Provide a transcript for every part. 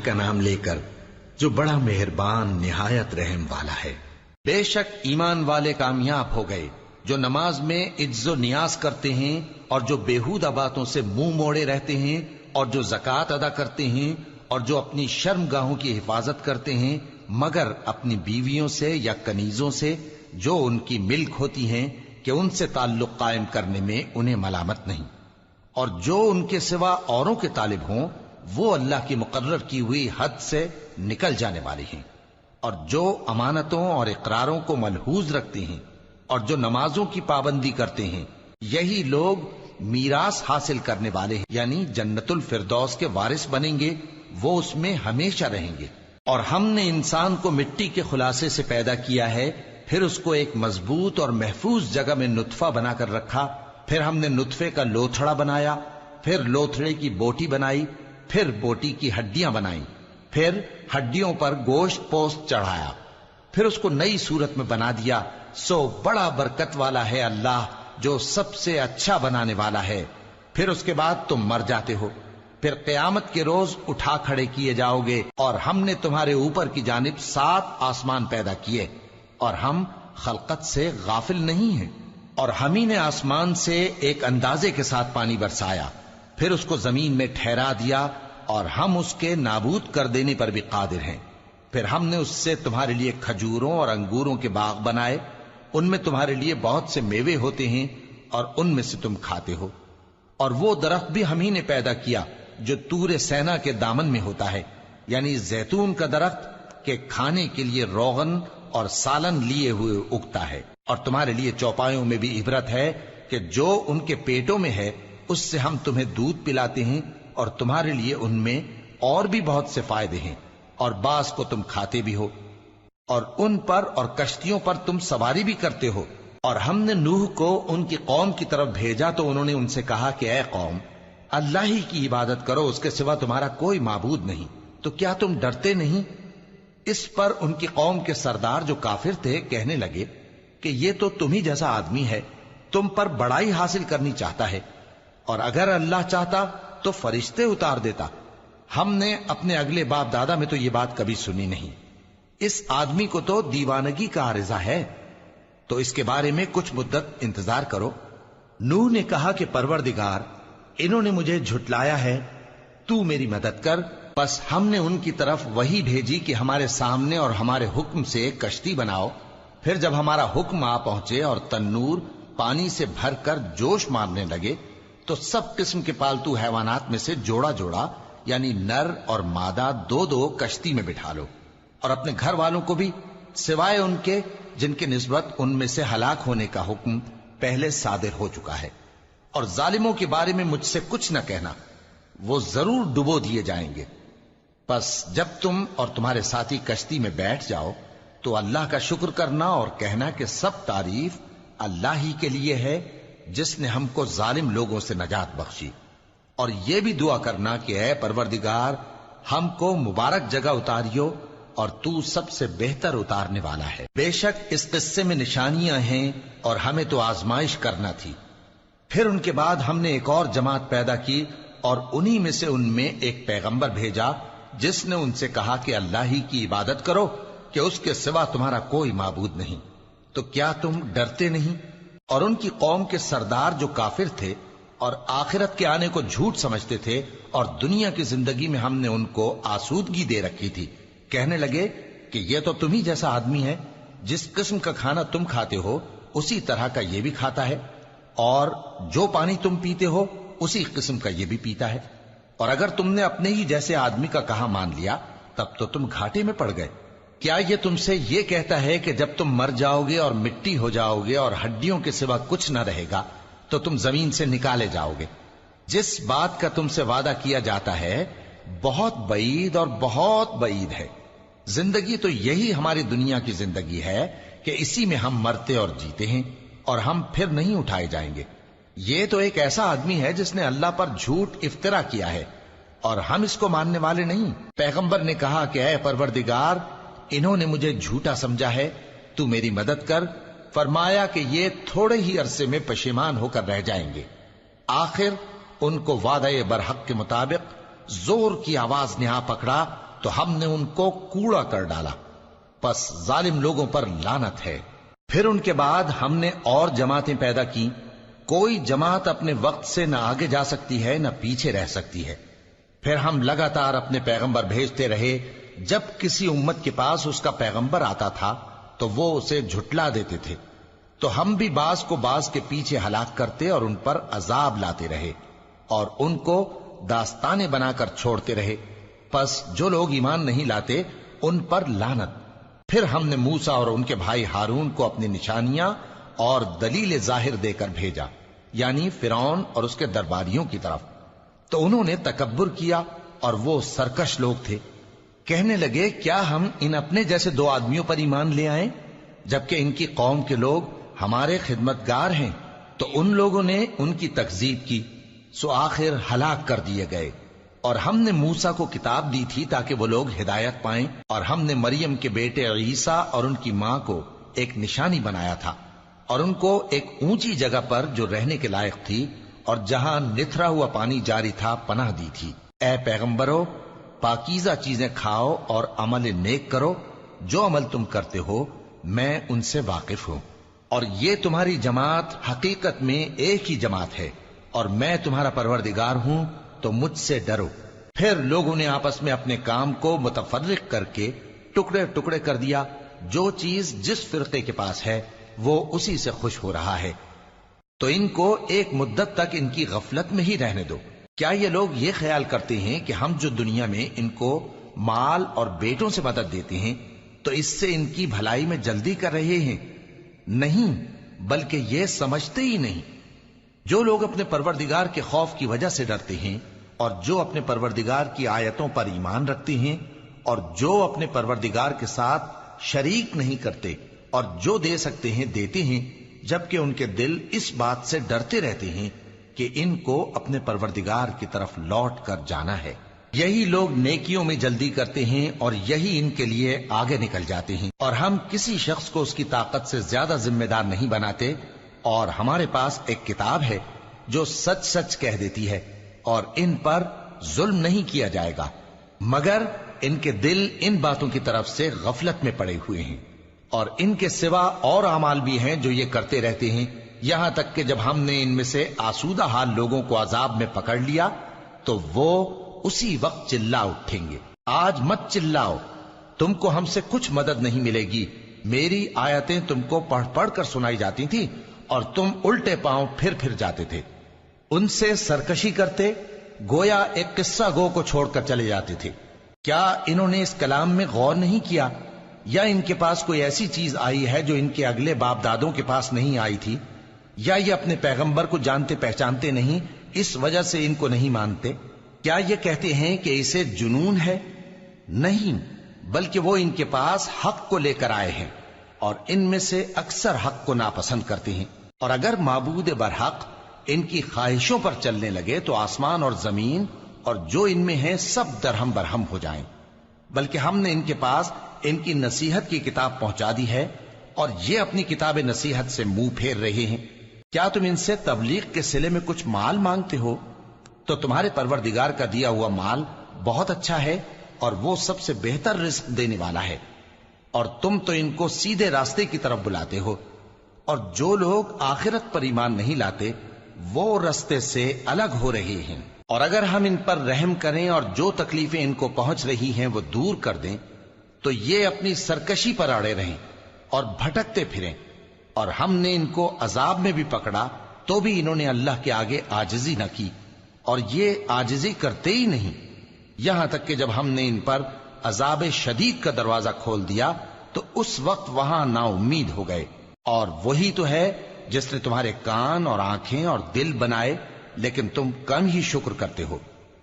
کا نام لے کر جو بڑا مہربان نہایت رحم والا ہے۔ بے شک ایمان والے کامیاب ہو گئے جو نماز میں عجز و نیاز کرتے ہیں اور جو بیہودہ باتوں سے منہ موڑے رہتے ہیں اور جو زکوٰۃ ادا کرتے ہیں اور جو اپنی شرمگاہوں کی حفاظت کرتے ہیں مگر اپنی بیویوں سے یا کنیزوں سے جو ان کی ملک ہوتی ہیں کہ ان سے تعلق قائم کرنے میں انہیں ملامت نہیں، اور جو ان کے سوا اوروں کے طالب ہوں وہ اللہ کی مقرر کی ہوئی حد سے نکل جانے والے ہیں، اور جو امانتوں اور اقراروں کو ملحوظ رکھتے ہیں اور جو نمازوں کی پابندی کرتے ہیں یہی لوگ میراث حاصل کرنے والے ہیں، یعنی جنت الفردوس کے وارث بنیں گے، وہ اس میں ہمیشہ رہیں گے۔ اور ہم نے انسان کو مٹی کے خلاصے سے پیدا کیا ہے، پھر اس کو ایک مضبوط اور محفوظ جگہ میں نطفہ بنا کر رکھا، پھر ہم نے نطفے کا لوتھڑا بنایا، پھر لوتھڑے کی بوٹی بنائی، پھر بوٹی کی ہڈیاں بنائیں، پھر ہڈیوں پر گوشت پوست چڑھایا، پھر اس کو نئی صورت میں بنا دیا۔ سو بڑا برکت والا ہے اللہ جو سب سے اچھا بنانے والا ہے۔ پھر اس کے بعد تم مر جاتے ہو، پھر قیامت کے روز اٹھا کھڑے کیے جاؤ گے، اور ہم نے تمہارے اوپر کی جانب 7 آسمان پیدا کیے، اور ہم خلقت سے غافل نہیں ہیں۔ اور ہم ہی نے آسمان سے ایک اندازے کے ساتھ پانی برسایا، پھر اس کو زمین میں ٹھہرا دیا، اور ہم اس کے نابود کر دینے پر بھی قادر ہیں۔ پھر ہم نے اس سے تمہارے لیے کھجوروں اور انگوروں کے باغ بنائے، ان میں تمہارے لیے بہت سے میوے ہوتے ہیں اور ان میں سے تم کھاتے ہو۔ اور وہ درخت بھی ہم ہی نے پیدا کیا جو طور سینا کے دامن میں ہوتا ہے، یعنی زیتون کا درخت کہ کھانے کے لیے روغن اور سالن لیے ہوئے اگتا ہے۔ اور تمہارے لیے چوپایوں میں بھی عبرت ہے کہ جو ان کے پیٹوں میں ہے اس سے ہم تمہیں دودھ پلاتے ہیں، اور تمہارے لیے ان میں اور بھی بہت سے فائدے ہیں، اور بعض کو تم کھاتے بھی ہو، اور ان پر اور کشتیوں پر تم سواری بھی کرتے ہو۔ اور ہم نے نوح کو ان کی قوم کی طرف بھیجا تو انہوں نے ان سے کہا کہ اے قوم، اللہ ہی کی عبادت کرو، اس کے سوا تمہارا کوئی معبود نہیں، تو کیا تم ڈرتے نہیں؟ اس پر ان کی قوم کے سردار جو کافر تھے کہنے لگے کہ یہ تو تم ہی جیسا آدمی ہے، تم پر بڑائی حاصل کرنی چاہتا ہے، اور اگر اللہ چاہتا تو فرشتے اتار دیتا۔ ہم نے اپنے اگلے باپ دادا میں تو یہ بات کبھی سنی نہیں، اس آدمی کو تو دیوانگی کا عارضہ ہے، تو اس کے بارے میں کچھ مدت انتظار کرو۔ نوح نے کہا کہ پروردگار، انہوں نے مجھے جھٹلایا ہے، تو میری مدد کر۔ پس ہم نے ان کی طرف وحی بھیجی کہ ہمارے سامنے اور ہمارے حکم سے ایک کشتی بناؤ۔ پھر جب ہمارا حکم آ پہنچے اور تنور پانی سے بھر کر جوش مارنے لگے تو سب قسم کے پالتو حیوانات میں سے جوڑا جوڑا یعنی نر اور مادہ 2 کشتی میں بٹھا لو، اور اپنے گھر والوں کو بھی سوائے ان کے جن کے نسبت ان میں سے ہلاک ہونے کا حکم پہلے صادر ہو چکا ہے۔ اور ظالموں کے بارے میں مجھ سے کچھ نہ کہنا، وہ ضرور ڈبو دیے جائیں گے۔ پس جب تم اور تمہارے ساتھی کشتی میں بیٹھ جاؤ تو اللہ کا شکر کرنا اور کہنا کہ سب تعریف اللہ ہی کے لیے ہے جس نے ہم کو ظالم لوگوں سے نجات بخشی۔ اور یہ بھی دعا کرنا کہ اے پروردگار، ہم کو مبارک جگہ اتاریو، اور تو سب سے بہتر اتارنے والا ہے۔ بے شک اس قصے میں نشانیاں ہیں اور ہمیں تو آزمائش کرنا تھی۔ پھر ان کے بعد ہم نے ایک اور جماعت پیدا کی، اور انہی میں سے ان میں ایک پیغمبر بھیجا جس نے ان سے کہا کہ اللہ ہی کی عبادت کرو کہ اس کے سوا تمہارا کوئی معبود نہیں، تو کیا تم ڈرتے نہیں؟ اور ان کی قوم کے سردار جو کافر تھے اور آخرت کے آنے کو جھوٹ سمجھتے تھے، اور دنیا کی زندگی میں ہم نے ان کو آسودگی دے رکھی تھی، کہنے لگے کہ یہ تو تم ہی جیسا آدمی ہے، جس قسم کا کھانا تم کھاتے ہو اسی طرح کا یہ بھی کھاتا ہے، اور جو پانی تم پیتے ہو اسی قسم کا یہ بھی پیتا ہے، اور اگر تم نے اپنے ہی جیسے آدمی کا کہا مان لیا تب تو تم گھاٹے میں پڑ گئے۔ کیا یہ تم سے یہ کہتا ہے کہ جب تم مر جاؤ گے اور مٹی ہو جاؤ گے اور ہڈیوں کے سوا کچھ نہ رہے گا تو تم زمین سے نکالے جاؤ گے؟ جس بات کا تم سے وعدہ کیا جاتا ہے بہت بعید اور بہت بعید ہے۔ زندگی تو یہی ہماری دنیا کی زندگی ہے کہ اسی میں ہم مرتے اور جیتے ہیں، اور ہم پھر نہیں اٹھائے جائیں گے۔ یہ تو ایک ایسا آدمی ہے جس نے اللہ پر جھوٹ افطرا کیا ہے، اور ہم اس کو ماننے والے نہیں۔ پیغمبر نے کہا کہ اے پروردگار، انہوں نے مجھے جھوٹا سمجھا ہے، تو میری مدد کر۔ فرمایا کہ یہ تھوڑے ہی عرصے میں پشیمان ہو کر رہ جائیں گے۔ آخر ان کو وعدہ برحق کے مطابق زور کی آواز نے آ پکڑا تو ہم نے ان کو کوڑا کر ڈالا، پس ظالم لوگوں پر لعنت ہے۔ پھر ان کے بعد ہم نے اور جماعتیں پیدا کی، کوئی جماعت اپنے وقت سے نہ آگے جا سکتی ہے نہ پیچھے رہ سکتی ہے۔ پھر ہم لگاتار اپنے پیغمبر بھیجتے رہے، جب کسی امت کے پاس اس کا پیغمبر آتا تھا تو وہ اسے جھٹلا دیتے تھے، تو ہم بھی بعض کو بعض کے پیچھے ہلاک کرتے اور ان پر عذاب لاتے رہے اور ان کو داستانیں بنا کر چھوڑتے رہے۔ پس جو لوگ ایمان نہیں لاتے ان پر لعنت۔ پھر ہم نے موسیٰ اور ان کے بھائی ہارون کو اپنی نشانیاں اور دلیل ظاہر دے کر بھیجا، یعنی فرعون اور اس کے درباریوں کی طرف، تو انہوں نے تکبر کیا اور وہ سرکش لوگ تھے۔ کہنے لگے کیا ہم ان اپنے جیسے دو آدمیوں پر ایمان لے آئیں جبکہ ان کی قوم کے لوگ ہمارے خدمتگار ہیں؟ تو ان لوگوں نے ان کی تکذیب کی، سو آخر ہلاک کر دیے گئے۔ اور ہم نے موسیٰ کو کتاب دی تھی تاکہ وہ لوگ ہدایت پائیں، اور ہم نے مریم کے بیٹے عیسیٰ اور ان کی ماں کو ایک نشانی بنایا تھا اور ان کو ایک اونچی جگہ پر جو رہنے کے لائق تھی اور جہاں نتھرا ہوا پانی جاری تھا پناہ دی تھی۔ اے پیغمبرو، پاکیزہ چیزیں کھاؤ اور عمل نیک کرو، جو عمل تم کرتے ہو میں ان سے واقف ہوں، اور یہ تمہاری جماعت حقیقت میں ایک ہی جماعت ہے، اور میں تمہارا پروردگار ہوں، تو مجھ سے ڈرو۔ پھر لوگوں نے آپس میں اپنے کام کو متفرق کر کے ٹکڑے ٹکڑے کر دیا، جو چیز جس فرقے کے پاس ہے وہ اسی سے خوش ہو رہا ہے، تو ان کو ایک مدت تک ان کی غفلت میں ہی رہنے دو۔ کیا یہ لوگ یہ خیال کرتے ہیں کہ ہم جو دنیا میں ان کو مال اور بیٹوں سے مدد دیتے ہیں تو اس سے ان کی بھلائی میں جلدی کر رہے ہیں؟ نہیں، بلکہ یہ سمجھتے ہی نہیں۔ جو لوگ اپنے پروردگار کے خوف کی وجہ سے ڈرتے ہیں اور جو اپنے پروردگار کی آیتوں پر ایمان رکھتے ہیں اور جو اپنے پروردگار کے ساتھ شریک نہیں کرتے اور جو دے سکتے ہیں دیتے ہیں، جبکہ ان کے دل اس بات سے ڈرتے رہتے ہیں کہ ان کو اپنے پروردگار کی طرف لوٹ کر جانا ہے، یہی لوگ نیکیوں میں جلدی کرتے ہیں اور یہی ان کے لیے آگے نکل جاتے ہیں۔ اور ہم کسی شخص کو اس کی طاقت سے زیادہ ذمہ دار نہیں بناتے، اور ہمارے پاس ایک کتاب ہے جو سچ سچ کہہ دیتی ہے، اور ان پر ظلم نہیں کیا جائے گا، مگر ان کے دل ان باتوں کی طرف سے غفلت میں پڑے ہوئے ہیں۔ اور ان کے سوا اور اعمال بھی ہیں جو یہ کرتے رہتے ہیں، یہاں تک کہ جب ہم نے ان میں سے آسودہ حال لوگوں کو عذاب میں پکڑ لیا تو وہ اسی وقت چلا اٹھیں گے۔ آج مت چلاؤ، تم کو ہم سے کچھ مدد نہیں ملے گی، میری آیتیں تم کو پڑھ پڑھ کر سنائی جاتی تھی اور تم الٹے پاؤں پھر جاتے تھے۔ ان سے سرکشی کرتے، گویا ایک قصہ گو کو چھوڑ کر چلے جاتے تھے۔ کیا انہوں نے اس کلام میں غور نہیں کیا، یا ان کے پاس کوئی ایسی چیز آئی ہے جو ان کے اگلے باپ دادوں کے پاس نہیں آئی تھی، یا یہ اپنے پیغمبر کو جانتے پہچانتے نہیں اس وجہ سے ان کو نہیں مانتے؟ کیا یہ کہتے ہیں کہ اسے جنون ہے؟ نہیں، بلکہ وہ ان کے پاس حق کو لے کر آئے ہیں، اور ان میں سے اکثر حق کو ناپسند کرتے ہیں۔ اور اگر معبود برحق ان کی خواہشوں پر چلنے لگے تو آسمان اور زمین اور جو ان میں ہیں سب درہم برہم ہو جائیں۔ بلکہ ہم نے ان کے پاس ان کی نصیحت کی کتاب پہنچا دی ہے، اور یہ اپنی کتاب نصیحت سے منہ پھیر رہے ہیں۔ کیا تم ان سے تبلیغ کے صلے میں کچھ مال مانگتے ہو؟ تو تمہارے پروردگار کا دیا ہوا مال بہت اچھا ہے، اور وہ سب سے بہتر رزق دینے والا ہے، اور تم تو ان کو سیدھے راستے کی طرف بلاتے ہو۔ اور جو لوگ آخرت پر ایمان نہیں لاتے وہ راستے سے الگ ہو رہے ہیں۔ اور اگر ہم ان پر رحم کریں اور جو تکلیفیں ان کو پہنچ رہی ہیں وہ دور کر دیں تو یہ اپنی سرکشی پر اڑے رہیں اور بھٹکتے پھریں، اور ہم نے ان کو عذاب میں بھی پکڑا تو بھی انہوں نے اللہ کے آگے عاجزی نہ کی، اور یہ عاجزی کرتے ہی نہیں، یہاں تک کہ جب ہم نے ان پر عذاب شدید کا دروازہ کھول دیا تو اس وقت وہاں نا امید ہو گئے۔ اور وہی تو ہے جس نے تمہارے کان اور آنکھیں اور دل بنائے، لیکن تم کم ہی شکر کرتے ہو۔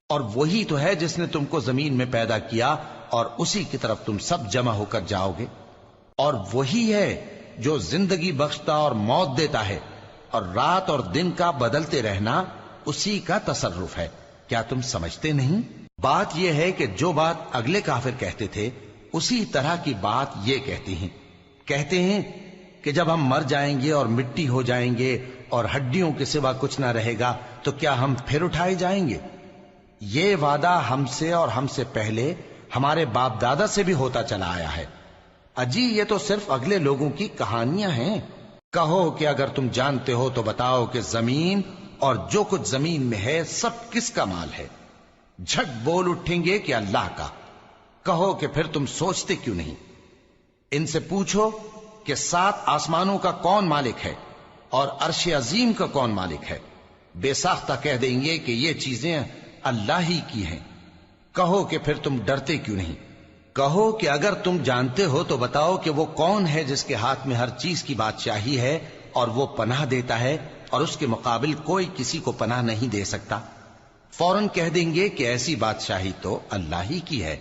اور وہی تو ہے جس نے تم کو زمین میں پیدا کیا اور اسی کی طرف تم سب جمع ہو کر جاؤ گے۔ اور وہی ہے جو زندگی بخشتا اور موت دیتا ہے، اور رات اور دن کا بدلتے رہنا اسی کا تصرف ہے۔ کیا تم سمجھتے نہیں؟ بات یہ ہے کہ جو بات اگلے کافر کہتے تھے اسی طرح کی بات یہ کہتے ہیں کہ جب ہم مر جائیں گے اور مٹی ہو جائیں گے اور ہڈیوں کے سوا کچھ نہ رہے گا تو کیا ہم پھر اٹھائے جائیں گے؟ یہ وعدہ ہم سے اور ہم سے پہلے ہمارے باپ دادا سے بھی ہوتا چلا آیا ہے۔ اجی یہ تو صرف اگلے لوگوں کی کہانیاں ہیں۔ کہو کہ اگر تم جانتے ہو تو بتاؤ کہ زمین اور جو کچھ زمین میں ہے سب کس کا مال ہے؟ جھٹ بول اٹھیں گے کہ اللہ کا۔ کہو کہ پھر تم سوچتے کیوں نہیں؟ ان سے پوچھو کہ 7 آسمانوں کا کون مالک ہے اور عرش عظیم کا کون مالک ہے؟ بے ساختہ کہہ دیں گے کہ یہ چیزیں اللہ ہی کی ہیں۔ کہو کہ پھر تم ڈرتے کیوں نہیں؟ کہو کہ اگر تم جانتے ہو تو بتاؤ کہ وہ کون ہے جس کے ہاتھ میں ہر چیز کی بادشاہی ہے اور وہ پناہ دیتا ہے اور اس کے مقابل کوئی کسی کو پناہ نہیں دے سکتا؟ فوراً کہہ دیں گے کہ ایسی بادشاہی تو اللہ ہی کی ہے۔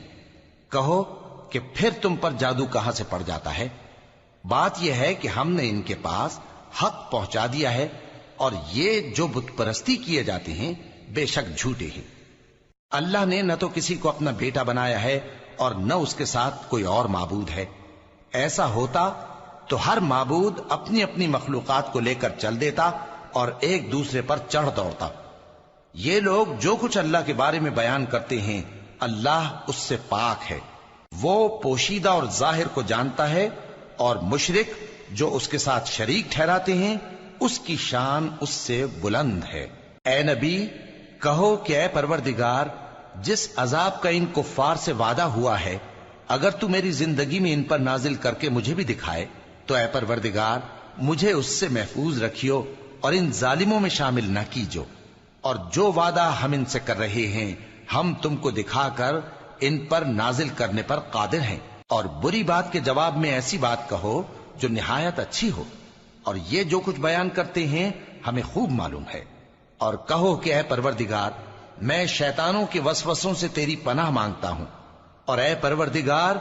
کہو کہ پھر تم پر جادو کہاں سے پڑ جاتا ہے؟ بات یہ ہے کہ ہم نے ان کے پاس حق پہنچا دیا ہے اور یہ جو بت پرستی کیے جاتے ہیں بے شک جھوٹے ہیں۔ اللہ نے نہ تو کسی کو اپنا بیٹا بنایا ہے اور نہ اس کے ساتھ کوئی اور معبود ہے۔ ایسا ہوتا تو ہر معبود اپنی اپنی مخلوقات کو لے کر چل دیتا اور ایک دوسرے پر چڑھ دوڑتا۔ یہ لوگ جو کچھ اللہ کے بارے میں بیان کرتے ہیں اللہ اس سے پاک ہے، وہ پوشیدہ اور ظاہر کو جانتا ہے، اور مشرک جو اس کے ساتھ شریک ٹھہراتے ہیں اس کی شان اس سے بلند ہے۔ اے نبی کہو کہ اے پروردگار، جس عذاب کا ان کفار سے وعدہ ہوا ہے اگر تو میری زندگی میں ان پر نازل کر کے مجھے بھی دکھائے تو اے پروردگار مجھے اس سے محفوظ رکھیو اور ان ظالموں میں شامل نہ کیجو، اور جو وعدہ ہم ان سے کر رہے ہیں ہم تم کو دکھا کر ان پر نازل کرنے پر قادر ہیں۔ اور بری بات کے جواب میں ایسی بات کہو جو نہایت اچھی ہو، اور یہ جو کچھ بیان کرتے ہیں ہمیں خوب معلوم ہے۔ اور کہو کہ اے پروردگار میں شیطانوں کے وسوسوں سے تیری پناہ مانگتا ہوں، اور اے پروردگار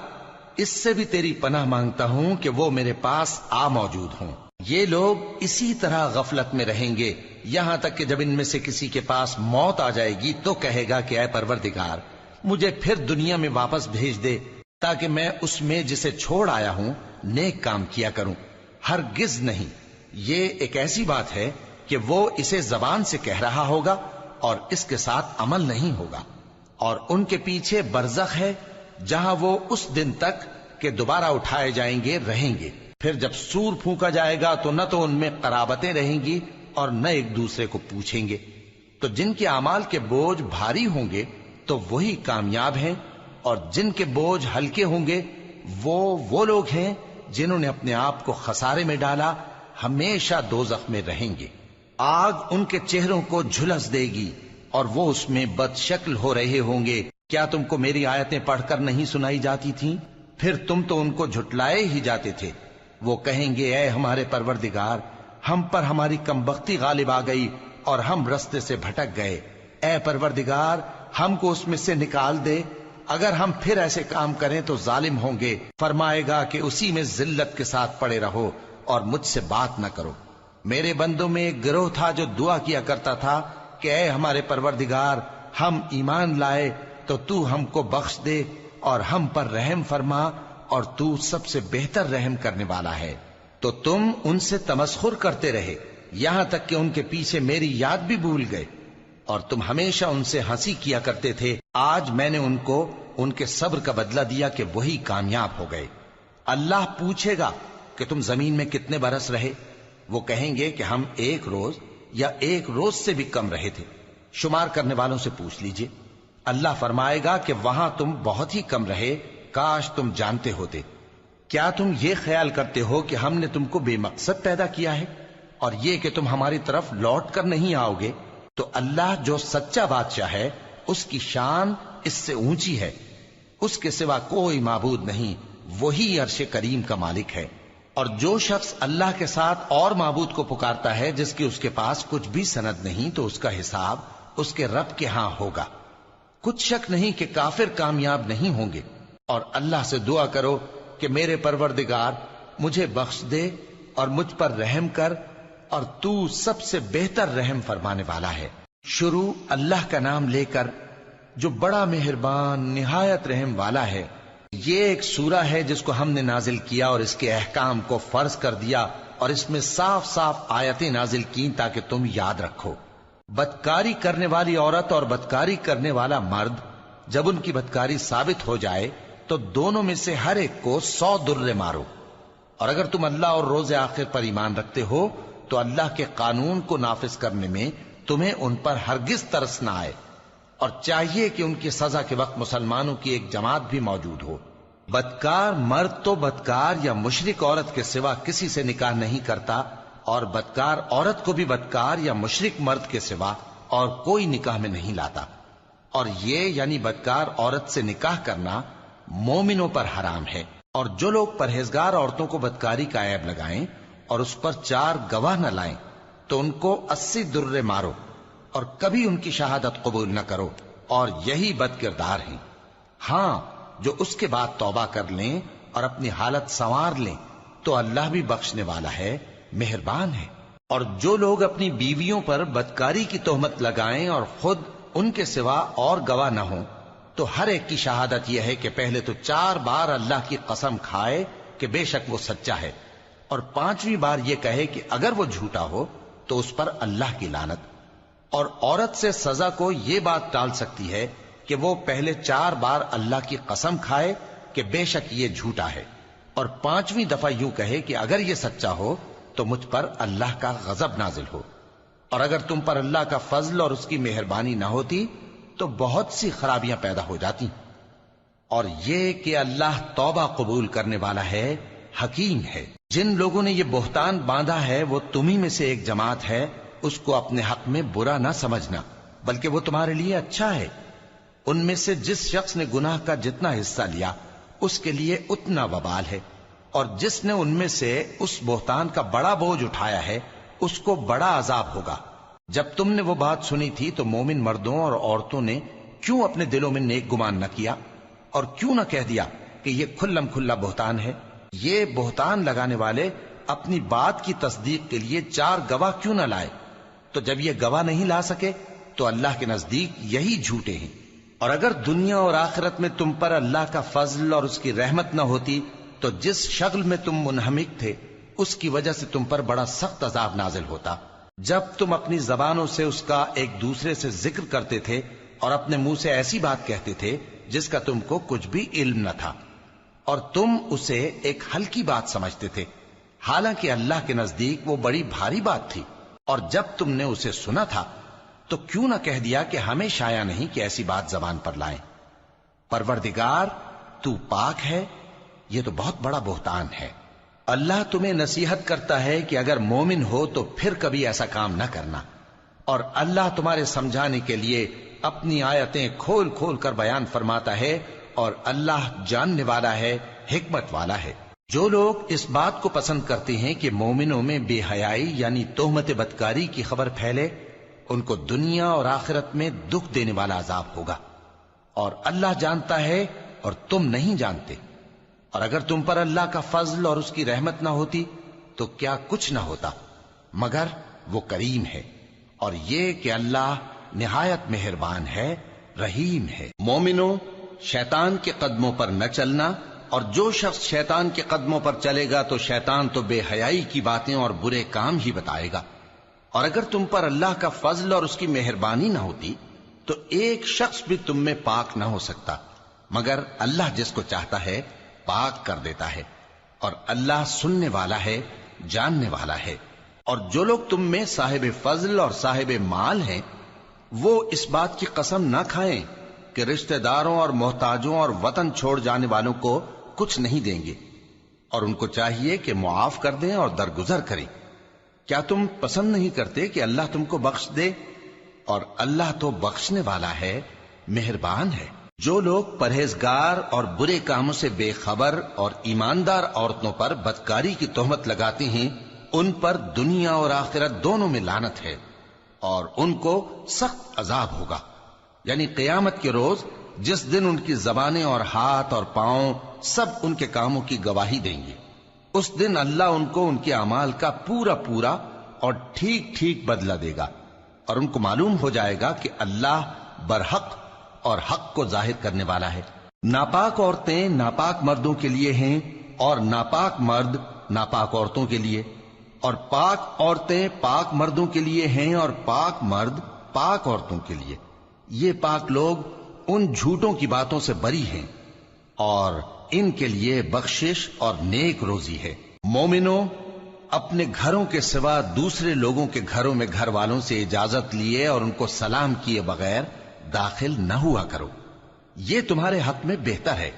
اس سے بھی تیری پناہ مانگتا ہوں کہ وہ میرے پاس آ موجود ہوں۔ یہ لوگ اسی طرح غفلت میں رہیں گے یہاں تک کہ جب ان میں سے کسی کے پاس موت آ جائے گی تو کہے گا کہ اے پروردگار مجھے پھر دنیا میں واپس بھیج دے تاکہ میں اس میں جسے چھوڑ آیا ہوں نیک کام کیا کروں۔ ہرگز نہیں، یہ ایک ایسی بات ہے کہ وہ اسے زبان سے کہہ رہا ہوگا اور اس کے ساتھ عمل نہیں ہوگا۔ اور ان کے پیچھے برزخ ہے جہاں وہ اس دن تک کہ دوبارہ اٹھائے جائیں گے رہیں گے۔ پھر جب سور پھونکا جائے گا تو نہ تو ان میں قرابتیں رہیں گی اور نہ ایک دوسرے کو پوچھیں گے۔ تو جن کے اعمال کے بوجھ بھاری ہوں گے تو وہی کامیاب ہیں، اور جن کے بوجھ ہلکے ہوں گے وہ لوگ ہیں جنہوں نے اپنے آپ کو خسارے میں ڈالا، ہمیشہ دوزخ میں رہیں گے۔ آگ ان کے چہروں کو جھلس دے گی اور وہ اس میں بد شکل ہو رہے ہوں گے۔ کیا تم کو میری آیتیں پڑھ کر نہیں سنائی جاتی تھیں؟ پھر تم تو ان کو جھٹلائے ہی جاتے تھے۔ وہ کہیں گے اے ہمارے پروردگار ہم پر ہماری کمبختی غالب آ گئی اور ہم رستے سے بھٹک گئے۔ اے پروردگار ہم کو اس میں سے نکال دے، اگر ہم پھر ایسے کام کریں تو ظالم ہوں گے۔ فرمائے گا کہ اسی میں ذلت کے ساتھ پڑے رہو اور مجھ سے بات نہ کرو۔ میرے بندوں میں ایک گروہ تھا جو دعا کیا کرتا تھا کہ اے ہمارے پروردگار ہم ایمان لائے تو تو ہم کو بخش دے اور ہم پر رحم فرما، اور تو سب سے بہتر رحم کرنے والا ہے۔ تو تم ان سے تمسخر کرتے رہے یہاں تک کہ ان کے پیچھے میری یاد بھی بھول گئے، اور تم ہمیشہ ان سے ہنسی کیا کرتے تھے۔ آج میں نے ان کو ان کے صبر کا بدلہ دیا کہ وہی کامیاب ہو گئے۔ اللہ پوچھے گا کہ تم زمین میں کتنے برس رہے؟ وہ کہیں گے کہ ہم 1 روز یا 1 روز سے بھی کم رہے تھے۔ شمار کرنے والوں سے پوچھ لیجئے۔ اللہ فرمائے گا کہ وہاں تم بہت ہی کم رہے، کاش تم جانتے ہوتے۔ کیا تم یہ خیال کرتے ہو کہ ہم نے تم کو بے مقصد پیدا کیا ہے اور یہ کہ تم ہماری طرف لوٹ کر نہیں آؤ گے؟ تو اللہ جو سچا بادشاہ ہے اس کی شان اس سے اونچی ہے، اس کے سوا کوئی معبود نہیں، وہی عرش کریم کا مالک ہے۔ اور جو شخص اللہ کے ساتھ اور معبود کو پکارتا ہے جس کی اس کے پاس کچھ بھی سند نہیں تو اس کا حساب اس کے رب کے ہاں ہوگا۔ کچھ شک نہیں کہ کافر کامیاب نہیں ہوں گے۔ اور اللہ سے دعا کرو کہ میرے پروردگار مجھے بخش دے اور مجھ پر رحم کر، اور تو سب سے بہتر رحم فرمانے والا ہے۔ شروع اللہ کا نام لے کر جو بڑا مہربان نہایت رحم والا ہے۔ یہ ایک سورہ ہے جس کو ہم نے نازل کیا اور اس کے احکام کو فرض کر دیا، اور اس میں صاف صاف آیتیں نازل کی تاکہ تم یاد رکھو۔ بدکاری کرنے والی عورت اور بدکاری کرنے والا مرد جب ان کی بدکاری ثابت ہو جائے تو دونوں میں سے ہر ایک کو 100 درے مارو. اور اگر تم اللہ اور روز آخر پر ایمان رکھتے ہو تو اللہ کے قانون کو نافذ کرنے میں تمہیں ان پر ہرگز ترس نہ آئے، اور چاہیے کہ ان کی سزا کے وقت مسلمانوں کی ایک جماعت بھی موجود ہو. بدکار مرد تو بدکار یا مشرک عورت کے سوا کسی سے نکاح نہیں کرتا، اور بدکار عورت کو بھی بدکار یا مشرک مرد کے سوا اور کوئی نکاح میں نہیں لاتا. اور یہ یعنی بدکار عورت سے نکاح کرنا مومنوں پر حرام ہے. اور جو لوگ پرہیزگار عورتوں کو بدکاری کا عیب لگائیں اور اس پر 4 گواہ نہ لائیں تو ان کو 80 درے مارو، اور کبھی ان کی شہادت قبول نہ کرو، اور یہی بد کردار ہیں. ہاں، جو اس کے بعد توبہ کر لیں اور اپنی حالت سنوار لیں تو اللہ بھی بخشنے والا ہے، مہربان ہے. اور جو لوگ اپنی بیویوں پر بدکاری کی تہمت لگائیں اور خود ان کے سوا اور گواہ نہ ہوں تو ہر ایک کی شہادت یہ ہے کہ پہلے تو 4 بار اللہ کی قسم کھائے کہ بے شک وہ سچا ہے، اور 5ویں بار یہ کہے کہ اگر وہ جھوٹا ہو تو اس پر اللہ کی لعنت. اور عورت سے سزا کو یہ بات ٹال سکتی ہے کہ وہ پہلے 4 بار اللہ کی قسم کھائے کہ بے شک یہ جھوٹا ہے، اور 5ویں دفعہ یوں کہے کہ اگر یہ سچا ہو تو مجھ پر اللہ کا غضب نازل ہو. اور اگر تم پر اللہ کا فضل اور اس کی مہربانی نہ ہوتی تو بہت سی خرابیاں پیدا ہو جاتی. اور یہ کہ اللہ توبہ قبول کرنے والا ہے، حکیم ہے. جن لوگوں نے یہ بہتان باندھا ہے وہ تمہیں میں سے ایک جماعت ہے، اس کو اپنے حق میں برا نہ سمجھنا، بلکہ وہ تمہارے لیے اچھا ہے. ان میں سے جس شخص نے گناہ کا جتنا حصہ لیا اس کے لیے اتنا وبال ہے، اور جس نے ان میں سے اس بہتان کا بڑا بوجھ اٹھایا ہے اس کو بڑا عذاب ہوگا. جب تم نے وہ بات سنی تھی تو مومن مردوں اور عورتوں نے کیوں اپنے دلوں میں نیک گمان نہ کیا، اور کیوں نہ کہہ دیا کہ یہ کھلم کھلا بہتان ہے؟ یہ بہتان لگانے والے اپنی بات کی تصدیق کے لیے 4 گواہ کیوں نہ لائے؟ تو جب یہ گواہ نہیں لا سکے تو اللہ کے نزدیک یہی جھوٹے ہیں. اور اگر دنیا اور آخرت میں تم پر اللہ کا فضل اور اس کی رحمت نہ ہوتی تو جس شغل میں تم منہمک تھے اس کی وجہ سے تم پر بڑا سخت عذاب نازل ہوتا. جب تم اپنی زبانوں سے اس کا ایک دوسرے سے ذکر کرتے تھے اور اپنے منہ سے ایسی بات کہتے تھے جس کا تم کو کچھ بھی علم نہ تھا، اور تم اسے ایک ہلکی بات سمجھتے تھے، حالانکہ اللہ کے نزدیک وہ بڑی بھاری بات تھی. اور جب تم نے اسے سنا تھا تو کیوں نہ کہہ دیا کہ ہمیں شایع نہیں کہ ایسی بات زبان پر لائیں. پروردگار تو پاک ہے، یہ تو بہت بڑا بہتان ہے. اللہ تمہیں نصیحت کرتا ہے کہ اگر مومن ہو تو پھر کبھی ایسا کام نہ کرنا، اور اللہ تمہارے سمجھانے کے لیے اپنی آیتیں کھول کھول کر بیان فرماتا ہے، اور اللہ جاننے والا ہے، حکمت والا ہے. جو لوگ اس بات کو پسند کرتے ہیں کہ مومنوں میں بے حیائی یعنی تہمت بدکاری کی خبر پھیلے، ان کو دنیا اور آخرت میں دکھ دینے والا عذاب ہوگا. اور اللہ جانتا ہے اور تم نہیں جانتے. اور اگر تم پر اللہ کا فضل اور اس کی رحمت نہ ہوتی تو کیا کچھ نہ ہوتا، مگر وہ کریم ہے. اور یہ کہ اللہ نہایت مہربان ہے، رحیم ہے. مومنوں، شیطان کے قدموں پر نہ چلنا، اور جو شخص شیطان کے قدموں پر چلے گا تو شیطان تو بے حیائی کی باتیں اور برے کام ہی بتائے گا. اور اگر تم پر اللہ کا فضل اور اس کی مہربانی نہ ہوتی تو ایک شخص بھی تم میں پاک نہ ہو سکتا، مگر اللہ جس کو چاہتا ہے پاک کر دیتا ہے. اور اللہ سننے والا ہے، جاننے والا ہے. اور جو لوگ تم میں صاحب فضل اور صاحب مال ہیں وہ اس بات کی قسم نہ کھائیں کہ رشتہ داروں اور محتاجوں اور وطن چھوڑ جانے والوں کو کچھ نہیں دیں گے، اور ان کو چاہیے کہ معاف کر دیں اور درگزر کریں. کیا تم پسند نہیں کرتے کہ اللہ تم کو بخش دے؟ اور اللہ تو بخشنے والا ہے، مہربان ہے. جو لوگ پرہیزگار اور برے کاموں سے بے خبر اور ایماندار عورتوں پر بدکاری کی تہمت لگاتے ہیں ان پر دنیا اور آخرت دونوں میں لعنت ہے، اور ان کو سخت عذاب ہوگا. یعنی قیامت کے روز جس دن ان کی زبانیں اور ہاتھ اور پاؤں سب ان کے کاموں کی گواہی دیں گے، اس دن اللہ ان کو ان کے اعمال کا پورا پورا اور ٹھیک ٹھیک بدلہ دے گا، اور ان کو معلوم ہو جائے گا کہ اللہ برحق اور حق کو ظاہر کرنے والا ہے. ناپاک عورتیں ناپاک مردوں کے لیے ہیں، اور ناپاک مرد ناپاک عورتوں کے لیے، اور پاک عورتیں پاک مردوں کے لیے ہیں، اور پاک مرد پاک عورتوں کے لیے. یہ پاک لوگ ان جھوٹوں کی باتوں سے بری ہیں اور ان کے لیے بخشش اور نیک روزی ہے۔ مومنوں، اپنے گھروں کے سوا دوسرے لوگوں کے گھروں میں گھر والوں سے اجازت لیے اور ان کو سلام کیے بغیر داخل نہ ہوا کرو، یہ تمہارے حق میں بہتر ہے،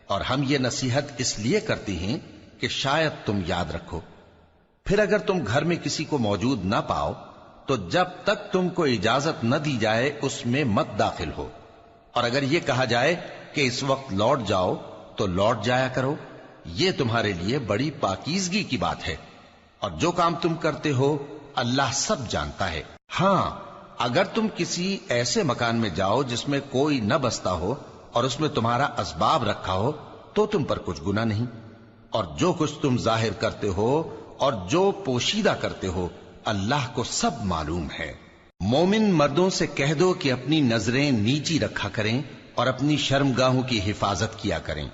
اور ہم یہ نصیحت اس لیے کرتے ہیں کہ شاید تم یاد رکھو۔ پھر اگر تم گھر میں کسی کو موجود نہ پاؤ تو جب تک تم کو اجازت نہ دی جائے اس میں مت داخل ہو، اور اگر یہ کہا جائے کہ اس وقت لوٹ جاؤ تو لوٹ جایا کرو، یہ تمہارے لیے بڑی پاکیزگی کی بات ہے، اور جو کام تم کرتے ہو اللہ سب جانتا ہے۔ ہاں، اگر تم کسی ایسے مکان میں جاؤ جس میں کوئی نہ بستا ہو اور اس میں تمہارا اسباب رکھا ہو تو تم پر کچھ گناہ نہیں، اور جو کچھ تم ظاہر کرتے ہو اور جو پوشیدہ کرتے ہو اللہ کو سب معلوم ہے۔ مومن مردوں سے کہہ دو کہ اپنی نظریں نیچی رکھا کریں اور اپنی شرمگاہوں کی حفاظت کیا کریں،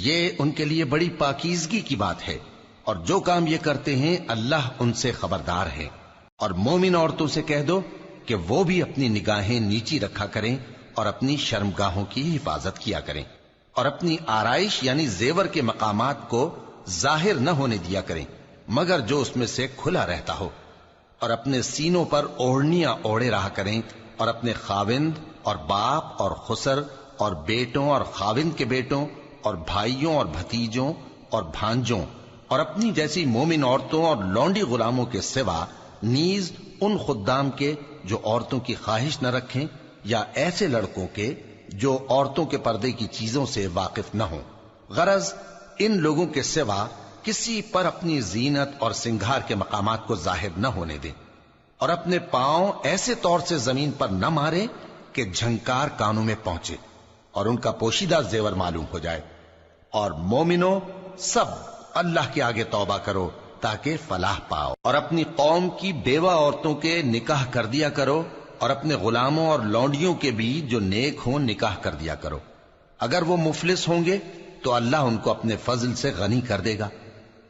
یہ ان کے لیے بڑی پاکیزگی کی بات ہے، اور جو کام یہ کرتے ہیں اللہ ان سے خبردار ہے۔ اور مومن عورتوں سے کہہ دو کہ وہ بھی اپنی نگاہیں نیچی رکھا کریں اور اپنی شرمگاہوں کی حفاظت کیا کریں، اور اپنی آرائش یعنی زیور کے مقامات کو ظاہر نہ ہونے دیا کریں مگر جو اس میں سے کھلا رہتا ہو، اور اپنے سینوں پر اوڑھنیاں اوڑھے رہا کریں، اور اپنے خاوند اور باپ اور خسر اور بیٹوں اور خاوند کے بیٹوں اور بھائیوں اور بھتیجوں اور بھانجوں اور اپنی جیسی مومن عورتوں اور لونڈی غلاموں کے سوا نیز ان خدام کے جو عورتوں کی خواہش نہ رکھیں، یا ایسے لڑکوں کے جو عورتوں کے پردے کی چیزوں سے واقف نہ ہوں۔ غرض ان لوگوں کے سوا کسی پر اپنی زینت اور سنگھار کے مقامات کو ظاہر نہ ہونے دیں، اور اپنے پاؤں ایسے طور سے زمین پر نہ مارے کہ جھنکار کانوں میں پہنچے اور ان کا پوشیدہ زیور معلوم ہو جائے۔ اور مومنوں، سب اللہ کے آگے توبہ کرو تاکہ فلاح پاؤ، اور اپنی قوم کی بیوہ عورتوں کے نکاح کر دیا کرو، اور اپنے غلاموں اور لونڈیوں کے بھی جو نیک ہوں نکاح کر دیا کرو۔ اگر وہ مفلس ہوں گے تو اللہ ان کو اپنے فضل سے غنی کر دے گا،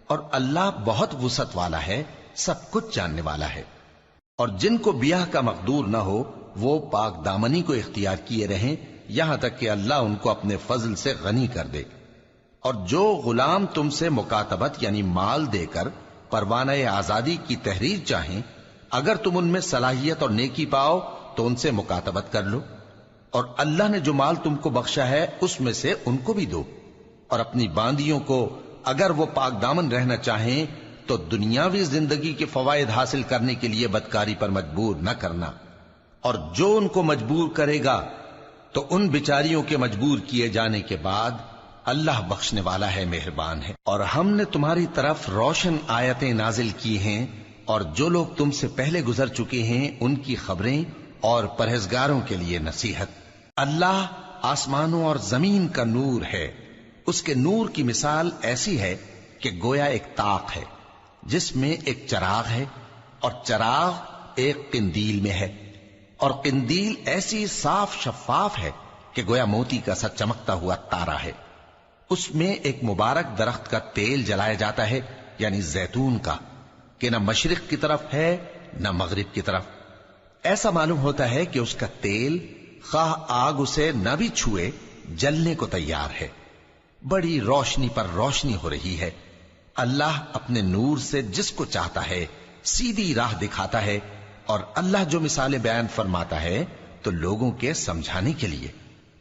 اور اللہ بہت وسعت والا ہے، سب کچھ جاننے والا ہے۔ اور جن کو بیاہ کا مقدور نہ ہو وہ پاک دامنی کو اختیار کیے رہیں یہاں تک کہ اللہ ان کو اپنے فضل سے غنی کر دے۔ اور جو غلام تم سے مکاتبت یعنی مال دے کر پروانہ آزادی کی تحریر چاہیں، اگر تم ان میں صلاحیت اور نیکی پاؤ تو ان سے مکاتبت کر لو، اور اللہ نے جو مال تم کو بخشا ہے اس میں سے ان کو بھی دو۔ اور اپنی باندیوں کو اگر وہ پاک دامن رہنا چاہیں تو دنیاوی زندگی کے فوائد حاصل کرنے کے لیے بدکاری پر مجبور نہ کرنا، اور جو ان کو مجبور کرے گا تو ان بیچاریوں کے مجبور کیے جانے کے بعد اللہ بخشنے والا ہے، مہربان ہے۔ اور ہم نے تمہاری طرف روشن آیتیں نازل کی ہیں، اور جو لوگ تم سے پہلے گزر چکے ہیں ان کی خبریں اور پرہیزگاروں کے لیے نصیحت۔ اللہ آسمانوں اور زمین کا نور ہے، اس کے نور کی مثال ایسی ہے کہ گویا ایک طاق ہے جس میں ایک چراغ ہے، اور چراغ ایک قندیل میں ہے، اور قندیل ایسی صاف شفاف ہے کہ گویا موتی کا سا چمکتا ہوا تارا ہے۔ اس میں ایک مبارک درخت کا تیل جلایا جاتا ہے، یعنی زیتون کا، کہ نہ مشرق کی طرف ہے نہ مغرب کی طرف۔ ایسا معلوم ہوتا ہے کہ اس کا تیل خواہ آگ اسے نہ بھی چھوئے جلنے کو تیار ہے، بڑی روشنی پر روشنی ہو رہی ہے۔ اللہ اپنے نور سے جس کو چاہتا ہے سیدھی راہ دکھاتا ہے، اور اللہ جو مثالیں بیان فرماتا ہے تو لوگوں کے سمجھانے کے لیے،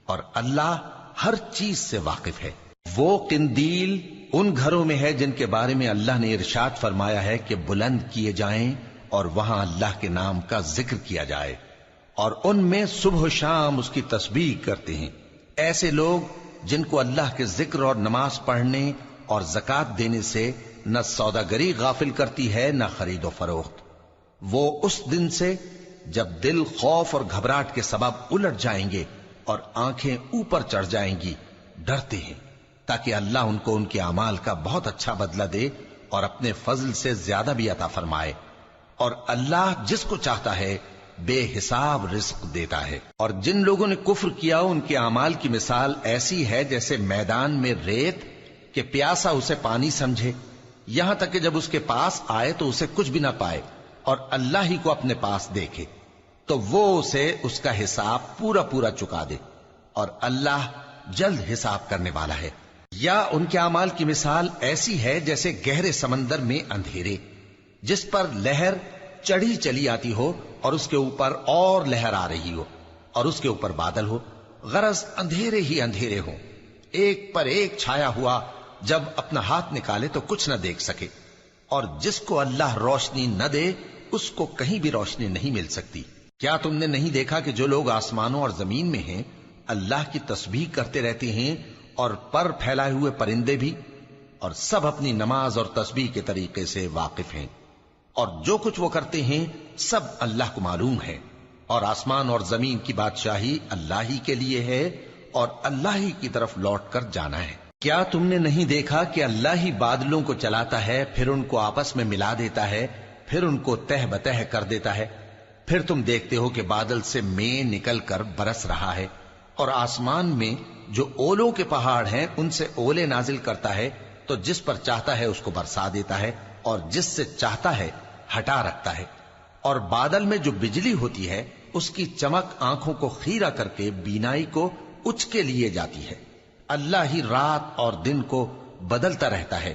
اور اللہ ہر چیز سے واقف ہے۔ وہ قندیل ان گھروں میں ہے جن کے بارے میں اللہ نے ارشاد فرمایا ہے کہ بلند کیے جائیں اور وہاں اللہ کے نام کا ذکر کیا جائے، اور ان میں صبح و شام اس کی تسبیح کرتے ہیں۔ ایسے لوگ جن کو اللہ کے ذکر اور نماز پڑھنے اور زکوٰۃ دینے سے نہ سوداگری غافل کرتی ہے نہ خرید و فروخت، وہ اس دن سے جب دل خوف اور گھبراہٹ کے سبب الٹ جائیں گے اور آنکھیں اوپر چڑھ جائیں گی ڈرتے ہیں، تاکہ اللہ ان کو ان کے اعمال کا بہت اچھا بدلہ دے اور اپنے فضل سے زیادہ بھی عطا فرمائے۔ اور اللہ جس کو چاہتا ہے بے حساب رزق دیتا ہے۔ اور جن لوگوں نے کفر کیا ان کے اعمال کی مثال ایسی ہے جیسے میدان میں ریت کہ پیاسا اسے پانی سمجھے، یہاں تک کہ جب اس کے پاس آئے تو اسے کچھ بھی نہ پائے اور اللہ ہی کو اپنے پاس دیکھے تو وہ اسے اس کا حساب پورا پورا چکا دے۔ اور اللہ جلد حساب کرنے والا ہے۔ یا ان کے اعمال کی مثال ایسی ہے جیسے گہرے سمندر میں اندھیرے جس پر لہر چڑھی چلی آتی ہو اور اس کے اوپر اور لہر آ رہی ہو اور اس کے اوپر بادل ہو، غرض اندھیرے ہی اندھیرے ہوں، ایک پر ایک چھایا ہوا، جب اپنا ہاتھ نکالے تو کچھ نہ دیکھ سکے، اور جس کو اللہ روشنی نہ دے اس کو کہیں بھی روشنی نہیں مل سکتی۔ کیا تم نے نہیں دیکھا کہ جو لوگ آسمانوں اور زمین میں ہیں اللہ کی تسبیح کرتے رہتے ہیں، اور پر پھیلائے ہوئے پرندے بھی، اور سب اپنی نماز اور تسبیح کے طریقے سے واقف ہیں، اور جو کچھ وہ کرتے ہیں سب اللہ کو معلوم ہے، اور آسمان اور زمین کی بادشاہی اللہ ہی کے لیے ہے اور اللہ ہی کی طرف لوٹ کر جانا ہے۔ کیا تم نے نہیں دیکھا کہ اللہ ہی بادلوں کو چلاتا ہے، پھر ان کو آپس میں ملا دیتا ہے، پھر ان کو تہ بتہ کر دیتا ہے، پھر تم دیکھتے ہو کہ بادل سے مے نکل کر برس رہا ہے، اور آسمان میں جو اولوں کے پہاڑ ہیں ان سے اولے نازل کرتا ہے، تو جس پر چاہتا ہے اس کو برسا دیتا ہے اور جس سے چاہتا ہے ہٹا رکھتا ہے، اور بادل میں جو بجلی ہوتی ہے اس کی چمک آنکھوں کو خیرہ کر کے بینائی کو اچ کے لیے جاتی ہے۔ اللہ ہی رات اور دن کو بدلتا رہتا ہے،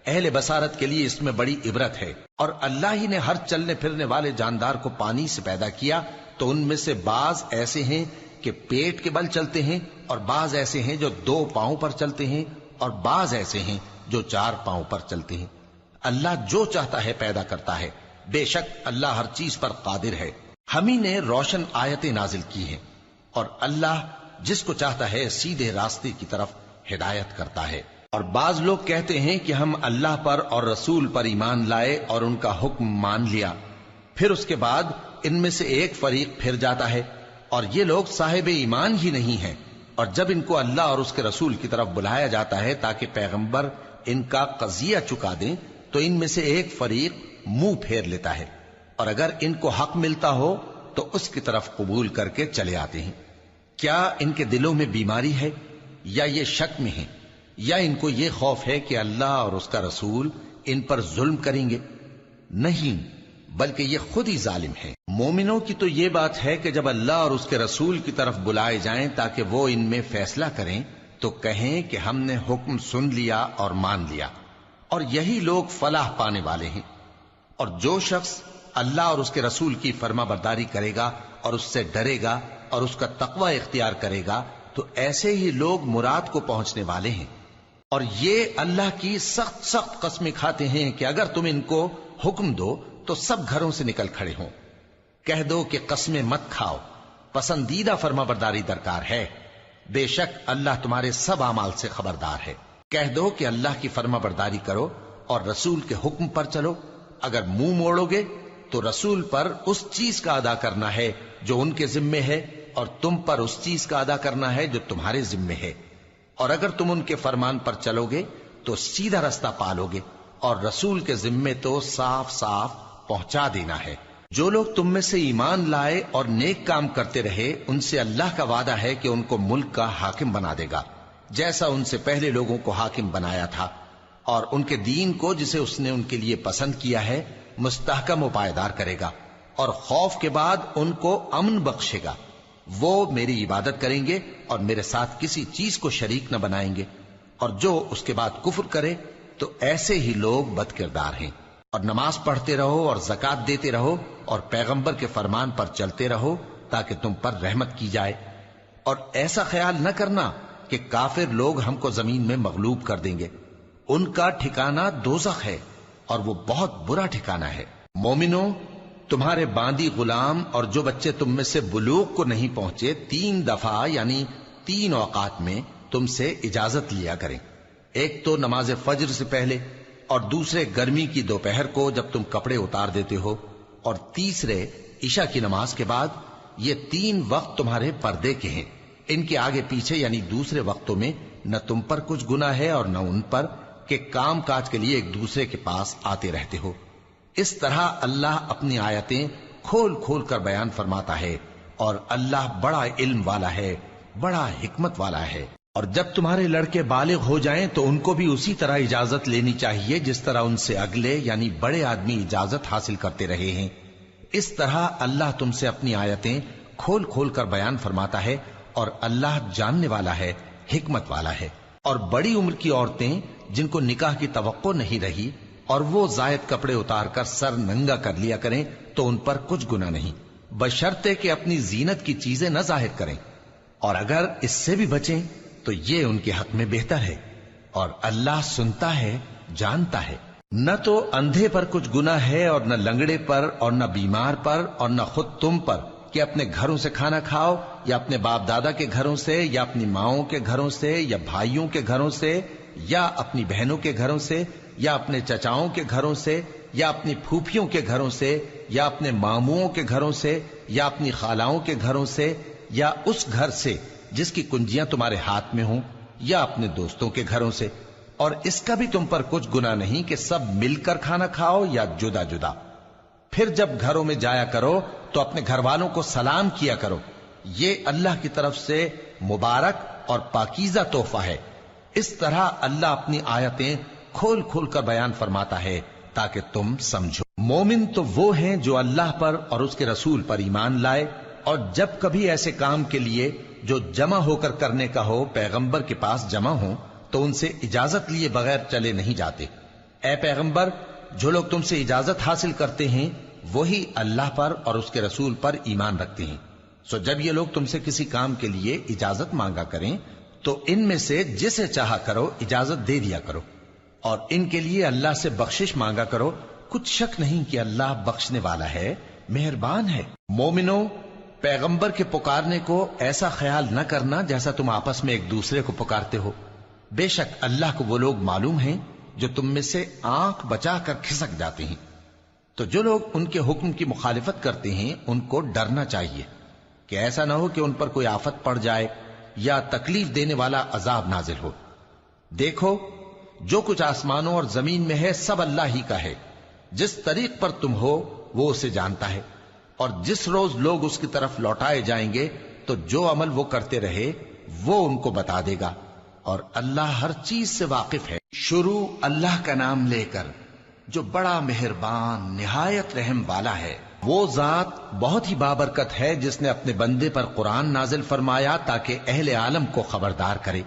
اہل بصارت کے لیے اس میں بڑی عبرت ہے۔ اور اللہ ہی نے ہر چلنے پھرنے والے جاندار کو پانی سے پیدا کیا، تو ان میں سے بعض ایسے ہیں کہ پیٹ کے بل چلتے ہیں، اور بعض ایسے ہیں جو 2 پاؤں پر چلتے ہیں، اور بعض ایسے ہیں جو 4 پاؤں پر چلتے ہیں۔ اللہ جو چاہتا ہے پیدا کرتا ہے، بے شک اللہ ہر چیز پر قادر ہے۔ ہم ہی نے روشن آیتیں نازل کی ہیں، اور اللہ جس کو چاہتا ہے سیدھے راستے کی طرف ہدایت کرتا ہے۔ اور بعض لوگ کہتے ہیں کہ ہم اللہ پر اور رسول پر ایمان لائے اور ان کا حکم مان لیا، پھر اس کے بعد ان میں سے ایک فریق پھر جاتا ہے، اور یہ لوگ صاحب ایمان ہی نہیں ہیں، اور جب ان کو اللہ اور اس کے رسول کی طرف بلایا جاتا ہے تاکہ پیغمبر ان کا قضیہ چکا دیں، تو ان میں سے ایک فریق منہ پھیر لیتا ہے، اور اگر ان کو حق ملتا ہو تو اس کی طرف قبول کر کے چلے آتے ہیں۔ کیا ان کے دلوں میں بیماری ہے، یا یہ شک میں ہیں، یا ان کو یہ خوف ہے کہ اللہ اور اس کا رسول ان پر ظلم کریں گے؟ نہیں، بلکہ یہ خود ہی ظالم ہے۔ مومنوں کی تو یہ بات ہے کہ جب اللہ اور اس کے رسول کی طرف بلائے جائیں تاکہ وہ ان میں فیصلہ کریں، تو کہیں کہ ہم نے حکم سن لیا اور مان لیا، اور یہی لوگ فلاح پانے والے ہیں۔ اور جو شخص اللہ اور اس کے رسول کی فرما برداری کرے گا اور اس سے ڈرے گا اور اس کا تقوی اختیار کرے گا، تو ایسے ہی لوگ مراد کو پہنچنے والے ہیں۔ اور یہ اللہ کی سخت سخت قسمیں کھاتے ہیں کہ اگر تم ان کو حکم دو تو سب گھروں سے نکل کھڑے ہوں۔ کہہ دو کہ قسمیں مت کھاؤ، پسندیدہ فرما برداری درکار ہے، بے شک اللہ تمہارے سب اعمال سے خبردار ہے۔ کہہ دو کہ اللہ کی فرما برداری کرو اور رسول کے حکم پر چلو، اگر منہ موڑو گے تو رسول پر اس چیز کا ادا کرنا ہے جو ان کے ذمے ہے، اور تم پر اس چیز کا ادا کرنا ہے جو تمہارے ذمے ہے، اور اگر تم ان کے فرمان پر چلو گے تو سیدھا رستہ پالو گے، اور رسول کے ذمے تو صاف صاف پہنچا دینا ہے۔ جو لوگ تم میں سے ایمان لائے اور نیک کام کرتے رہے، ان سے اللہ کا وعدہ ہے کہ ان کو ملک کا حاکم بنا دے گا، جیسا ان سے پہلے لوگوں کو حاکم بنایا تھا، اور ان کے دین کو جسے اس نے ان کے لیے پسند کیا ہے مستحکم و پائیدار کرے گا، اور خوف کے بعد ان کو امن بخشے گا۔ وہ میری عبادت کریں گے اور میرے ساتھ کسی چیز کو شریک نہ بنائیں گے، اور جو اس کے بعد کفر کرے تو ایسے ہی لوگ بد کردار ہیں۔ اور نماز پڑھتے رہو اور زکوٰۃ دیتے رہو اور پیغمبر کے فرمان پر چلتے رہو تاکہ تم پر رحمت کی جائے، اور ایسا خیال نہ کرنا کہ کافر لوگ ہم کو زمین میں مغلوب کر دیں گے، ان کا ٹھکانہ دوزخ ہے اور وہ بہت برا ٹھکانہ ہے۔ مومنوں، تمہارے باندی غلام اور جو بچے تم میں سے بلوغ کو نہیں پہنچے 3 دفعہ یعنی 3 اوقات میں تم سے اجازت لیا کریں، ایک تو نماز فجر سے پہلے، اور دوسرے گرمی کی دوپہر کو جب تم کپڑے اتار دیتے ہو، اور تیسرے عشاء کی نماز کے بعد۔ یہ 3 وقت تمہارے پردے کے ہیں، ان کے آگے پیچھے یعنی دوسرے وقتوں میں نہ تم پر کچھ گناہ ہے اور نہ ان پر، کہ کام کاج کے لیے ایک دوسرے کے پاس آتے رہتے ہو۔ اس طرح اللہ اپنی آیتیں کھول کھول کر بیان فرماتا ہے، اور اللہ بڑا علم والا ہے، بڑا حکمت والا ہے۔ اور جب تمہارے لڑکے بالغ ہو جائیں تو ان کو بھی اسی طرح اجازت لینی چاہیے جس طرح ان سے اگلے یعنی بڑے آدمی اجازت حاصل کرتے رہے ہیں۔ اس طرح اللہ تم سے اپنی آیتیں کھول کھول کر بیان فرماتا ہے اور اللہ جاننے والا ہے، حکمت والا ہے۔ اور بڑی عمر کی عورتیں جن کو نکاح کی توقع نہیں رہی اور وہ زائد کپڑے اتار کر سر ننگا کر لیا کریں تو ان پر کچھ گناہ نہیں، بشرطے کہ اپنی زینت کی چیزیں نہ ظاہر کریں، اور اگر اس سے بھی بچیں تو یہ ان کے حق میں بہتر ہے، اور اللہ سنتا ہے، جانتا ہے۔ نہ تو اندھے پر کچھ گناہ ہے اور نہ لنگڑے پر اور نہ بیمار پر اور نہ خود تم پر کہ اپنے گھروں سے کھانا کھاؤ یا اپنے باپ دادا کے گھروں سے یا اپنی ماؤں کے گھروں سے یا بھائیوں کے گھروں سے یا اپنی بہنوں کے گھروں سے یا اپنے چچاؤں کے گھروں سے یا اپنی پھوپھیوں کے گھروں سے یا اپنے ماموؤں کے گھروں سے یا اپنی خالاؤں کے گھروں سے یا اس گھر سے جس کی کنجیاں تمہارے ہاتھ میں ہوں یا اپنے دوستوں کے گھروں سے، اور اس کا بھی تم پر کچھ گناہ نہیں کہ سب مل کر کھانا کھاؤ یا جدا جدا۔ پھر جب گھروں میں جایا کرو تو اپنے گھر والوں کو سلام کیا کرو، یہ اللہ کی طرف سے مبارک اور پاکیزہ تحفہ ہے۔ اس طرح اللہ اپنی آیتیں کھول کھول کر بیان فرماتا ہے تاکہ تم سمجھو۔ مومن تو وہ ہیں جو اللہ پر اور اس کے رسول پر ایمان لائے، اور جب کبھی ایسے کام کے لیے جو جمع ہو کر کرنے کا ہو پیغمبر کے پاس جمع ہوں تو ان سے اجازت لیے بغیر چلے نہیں جاتے۔ اے پیغمبر، جو لوگ تم سے اجازت حاصل کرتے ہیں وہی اللہ پر اور اس کے رسول پر ایمان رکھتے ہیں، سو جب یہ لوگ تم سے کسی کام کے لیے اجازت مانگا کریں تو ان میں سے جسے چاہا کرو اجازت دے دیا کرو، اور ان کے لیے اللہ سے بخشش مانگا کرو، کچھ شک نہیں کہ اللہ بخشنے والا ہے، مہربان ہے۔ مومنو، پیغمبر کے پکارنے کو ایسا خیال نہ کرنا جیسا تم آپس میں ایک دوسرے کو پکارتے ہو، بے شک اللہ کو وہ لوگ معلوم ہیں جو تم میں سے آنکھ بچا کر کھسک جاتے ہیں۔ تو جو لوگ ان کے حکم کی مخالفت کرتے ہیں ان کو ڈرنا چاہیے کہ ایسا نہ ہو کہ ان پر کوئی آفت پڑ جائے یا تکلیف دینے والا عذاب نازل ہو۔ دیکھو، جو کچھ آسمانوں اور زمین میں ہے سب اللہ ہی کا ہے، جس طریق پر تم ہو وہ اسے جانتا ہے، اور جس روز لوگ اس کی طرف لوٹائے جائیں گے تو جو عمل وہ کرتے رہے وہ ان کو بتا دے گا، اور اللہ ہر چیز سے واقف ہے۔ شروع اللہ کا نام لے کر جو بڑا مہربان نہایت رحم والا ہے۔ وہ ذات بہت ہی بابرکت ہے جس نے اپنے بندے پر قرآن نازل فرمایا تاکہ اہل عالم کو خبردار کرے۔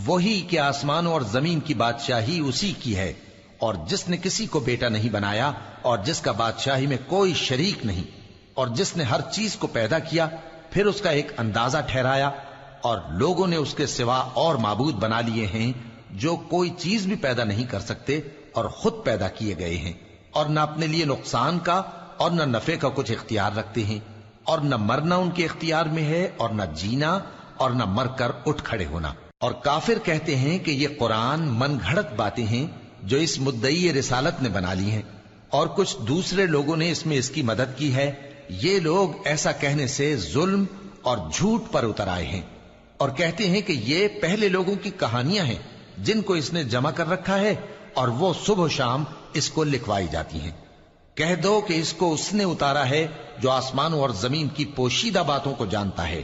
وہی کہ آسمانوں اور زمین کی بادشاہی اسی کی ہے، اور جس نے کسی کو بیٹا نہیں بنایا اور جس کا بادشاہی میں کوئی شریک نہیں، اور جس نے ہر چیز کو پیدا کیا پھر اس کا ایک اندازہ ٹھہرایا، اور لوگوں نے اس کے سوا اور معبود بنا لیے ہیں جو کوئی چیز بھی پیدا نہیں کر سکتے اور خود پیدا کیے گئے ہیں، اور نہ اپنے لیے نقصان کا اور نہ نفع کا کچھ اختیار رکھتے ہیں، اور نہ مرنا ان کے اختیار میں ہے اور نہ جینا اور نہ مر کر اٹھ کھڑے ہونا۔ اور کافر کہتے ہیں کہ یہ قرآن من گھڑت باتیں ہیں جو اس مدعی رسالت نے بنا لی ہیں، اور کچھ دوسرے لوگوں نے اس میں اس کی مدد کی ہے۔ یہ لوگ ایسا کہنے سے ظلم اور جھوٹ پر اتر آئے ہیں، اور کہتے ہیں کہ یہ پہلے لوگوں کی کہانیاں ہیں جن کو اس نے جمع کر رکھا ہے اور وہ صبح و شام اس کو لکھوائی جاتی ہیں۔ کہہ دو کہ اس کو اس نے اتارا ہے جو آسمانوں اور زمین کی پوشیدہ باتوں کو جانتا ہے،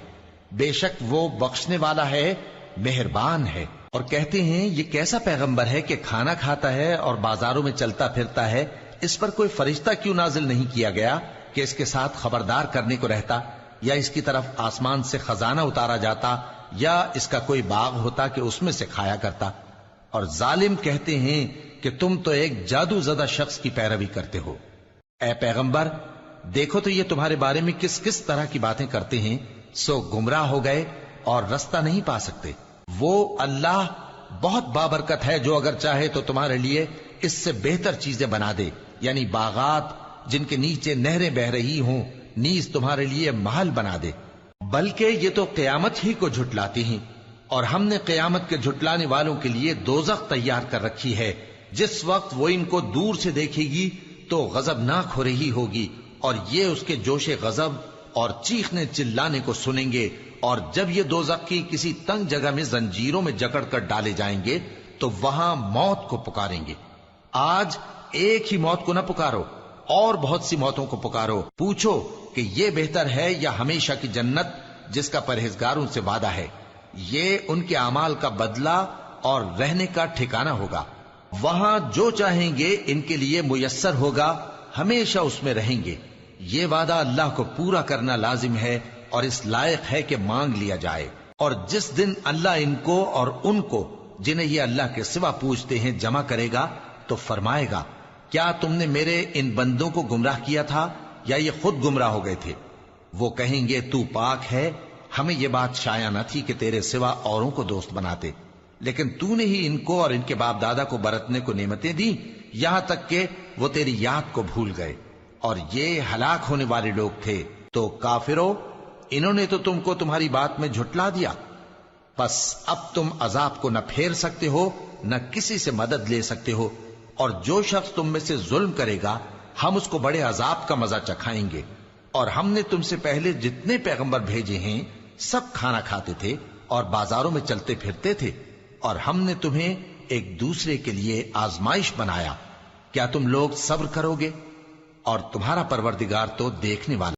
بے شک وہ بخشنے والا ہے، مہربان ہے۔ اور کہتے ہیں یہ کیسا پیغمبر ہے کہ کھانا کھاتا ہے اور بازاروں میں چلتا پھرتا ہے، اس پر کوئی فرشتہ کیوں نازل نہیں کیا گیا کہ اس کے ساتھ خبردار کرنے کو رہتا، یا اس کی طرف آسمان سے خزانہ اتارا جاتا، یا اس کا کوئی باغ ہوتا کہ اس میں سے کھایا کرتا۔ اور ظالم کہتے ہیں کہ تم تو ایک جادو زدہ شخص کی پیروی کرتے ہو۔ اے پیغمبر، دیکھو تو یہ تمہارے بارے میں کس کس طرح کی باتیں کرتے ہیں، سو گمراہ ہو گئے اور رستہ نہیں پا سکتے۔ وہ اللہ بہت بابرکت ہے جو اگر چاہے تو تمہارے لیے اس سے بہتر چیزیں بنا دے، یعنی باغات جن کے نیچے نہریں بہ رہی ہوں، نیز تمہارے لیے محل بنا دے۔ بلکہ یہ تو قیامت ہی کو جھٹلاتے ہیں، اور ہم نے قیامت کے جھٹلانے والوں کے لیے دوزخ تیار کر رکھی ہے، جس وقت وہ ان کو دور سے دیکھے گی تو غضبناک ہو رہی ہوگی، اور یہ اس کے جوش غضب اور چیخنے چلانے کو سنیں گے، اور جب یہ دوزخ کی کسی تنگ جگہ میں زنجیروں میں جکڑ کر ڈالے جائیں گے تو وہاں موت کو پکاریں گے۔ آج ایک ہی موت کو نہ پکارو، اور بہت سی موتوں کو پکارو، پوچھو کہ یہ بہتر ہے یا ہمیشہ کی جنت جس کا پرہیزگاروں سے وعدہ ہے، یہ ان کے اعمال کا بدلہ اور رہنے کا ٹھکانہ ہوگا، وہاں جو چاہیں گے ان کے لیے میسر ہوگا، ہمیشہ اس میں رہیں گے۔ یہ وعدہ اللہ کو پورا کرنا لازم ہے اور اس لائق ہے کہ مانگ لیا جائے. اور جس دن اللہ ان کو اور ان کو جنہیں یہ اللہ کے سوا پوجتے ہیں جمع کرے گا تو فرمائے گا کیا تم نے میرے ان بندوں کو گمراہ کیا تھا یا یہ خود گمراہ ہو گئے تھے؟ وہ کہیں گے تو پاک ہے، ہمیں یہ بات شایع نہ تھی کہ تیرے سوا اوروں کو دوست بناتے، لیکن تو نے ہی ان کو اور ان کے باپ دادا کو برتنے کو نعمتیں دی یہاں تک کہ وہ تیری یاد کو بھول گئے، اور یہ ہلاک ہونے والے لوگ تھے. تو کافرو، انہوں نے تو تم کو تمہاری بات میں جھٹلا دیا، پس اب تم عذاب کو نہ پھیر سکتے ہو نہ کسی سے مدد لے سکتے ہو، اور جو شخص تم میں سے ظلم کرے گا ہم اس کو بڑے عذاب کا مزہ چکھائیں گے. اور ہم نے تم سے پہلے جتنے پیغمبر بھیجے ہیں سب کھانا کھاتے تھے اور بازاروں میں چلتے پھرتے تھے، اور ہم نے تمہیں ایک دوسرے کے لیے آزمائش بنایا. کیا تم لوگ صبر کرو گے؟ اور تمہارا پروردگار تو دیکھنے والا